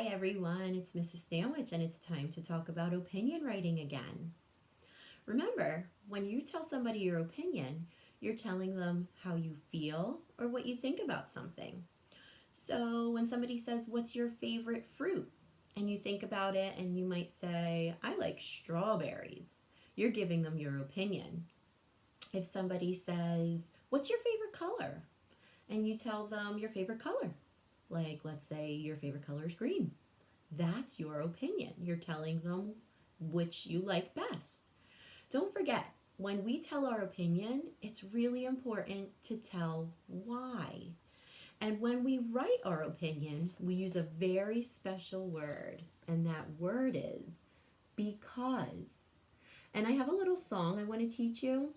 everyone, it's Mrs. Stanwich, and it's time to talk about opinion writing again. Remember, when you tell somebody your opinion, you're telling them how you feel or what you think about something. So when somebody says, "What's your favorite fruit?" and you think about it and you might say, "I like strawberries," you're giving them your opinion. If somebody says, "What's your favorite color?" and you tell them your favorite color, like let's say your favorite color is green, that's your opinion. You're telling them which you like best. Don't forget, when we tell our opinion, it's really important to tell why. And when we write our opinion, we use a very special word, and that word is because. And I have a little song I want to teach you,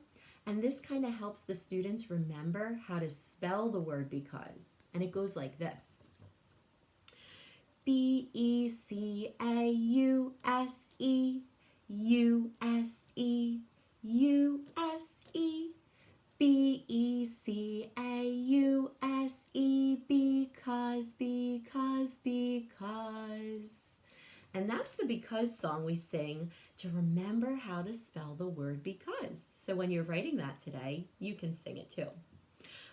and this kind of helps the students remember how to spell the word because. And it goes like this: Because, Use, Use, Because, because. And that's the because song we sing to remember how to spell the word because. So when you're writing that today, you can sing it too.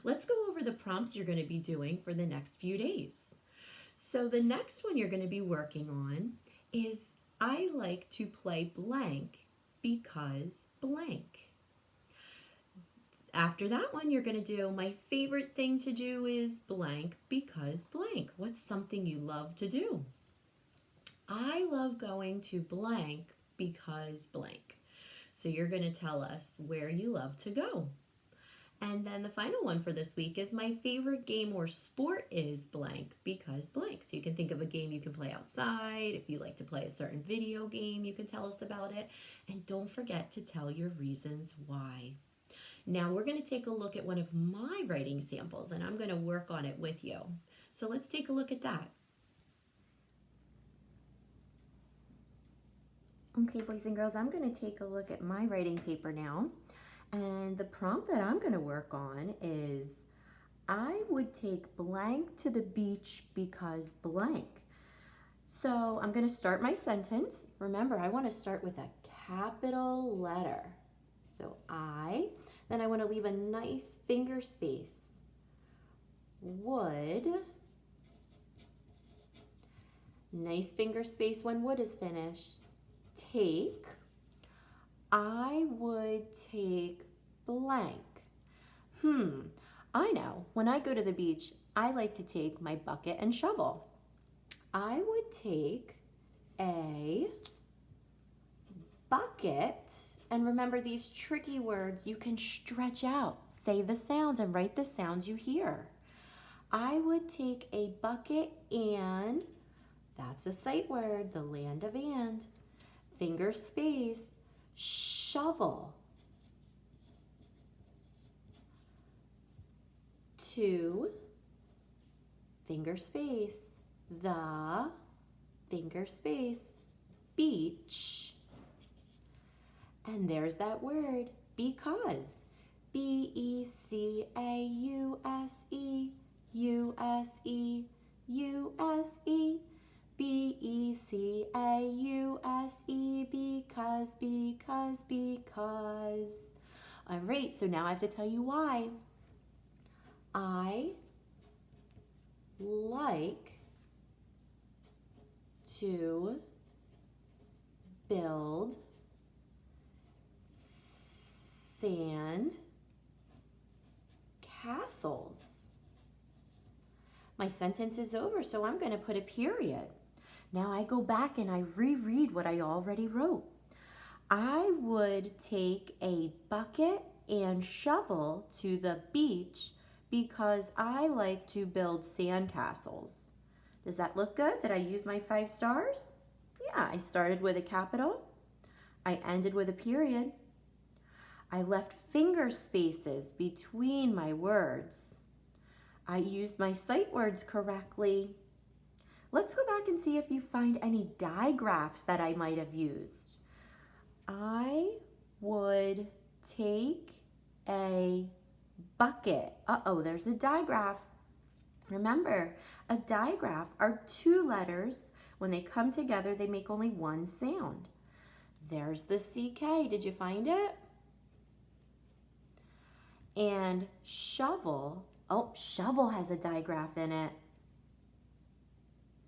Let's go over the prompts you're going to be doing for the next few days. So the next one you're going to be working on is "I like to play blank because blank." After that one, you're going to do "My favorite thing to do is blank because blank." What's something you love to do? "I love going to blank because blank." So you're going to tell us where you love to go. And then the final one for this week is "My favorite game or sport is blank because blank." So you can think of a game you can play outside. If you like to play a certain video game, you can tell us about it. And don't forget to tell your reasons why. Now we're going to take a look at one of my writing samples, and I'm going to work on it with you. So let's take a look at that. Okay, boys and girls, I'm going to take a look at my writing paper now. And the prompt that I'm going to work on is "I would take blank to the beach because blank." So I'm going to start my sentence. Remember, I want to start with a capital letter. So then I want to leave a nice finger space. Would, nice finger space when would is finished. Take, I would take blank. I know, when I go to the beach, I like to take my bucket and shovel. I would take a bucket, and remember these tricky words you can stretch out. Say the sounds and write the sounds you hear. I would take a bucket and, that's a sight word, the land of and, finger space, shovel. To, finger space, the, finger space, beach. And there's that word, because. Because, Use, Use, Because, because. All right, so now I have to tell you why. I like to build sand castles. My sentence is over, so I'm going to put a period. Now I go back and I reread what I already wrote. I would take a bucket and shovel to the beach because I like to build sand castles. Does that look good? Did I use my 5 stars? Yeah, I started with a capital. I ended with a period. I left finger spaces between my words. I used my sight words correctly. Let's go back and see if you find any digraphs that I might have used. I would take a bucket. There's a digraph. Remember, a digraph are 2 letters When they come together, they make only one sound. There's the CK. Did you find it? And shovel. Oh, shovel has a digraph in it.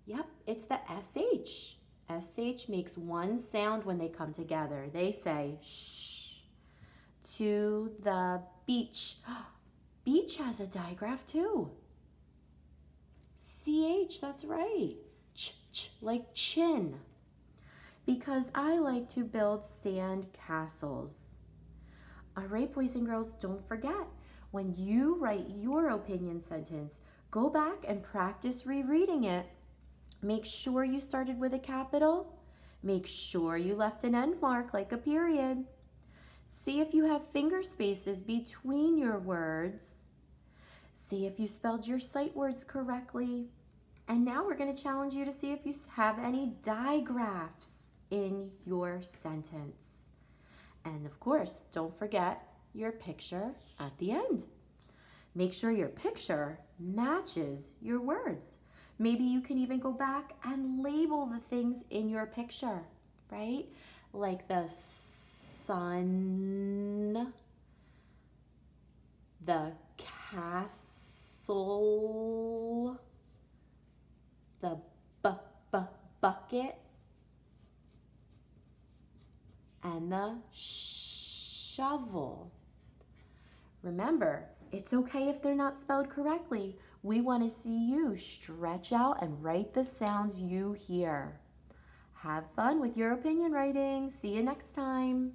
Yep, it's the SH. SH makes one sound when they come together. They say shh. To the beach. Beach has a digraph too. CH, that's right. Ch, ch, like chin. Because I like to build sand castles. All right, boys and girls, don't forget, when you write your opinion sentence, go back and practice rereading it. Make sure you started with a capital. Make sure you left an end mark like a period. See if you have finger spaces between your words. See if you spelled your sight words correctly. And now we're going to challenge you to see if you have any digraphs in your sentence. And of course, don't forget your picture at the end. Make sure your picture matches your words. Maybe you can even go back and label the things in your picture, right? Like the sun, the castle, the bucket, and the shovel. Remember, it's okay if they're not spelled correctly. We want to see you stretch out and write the sounds you hear. Have fun with your opinion writing. See you next time.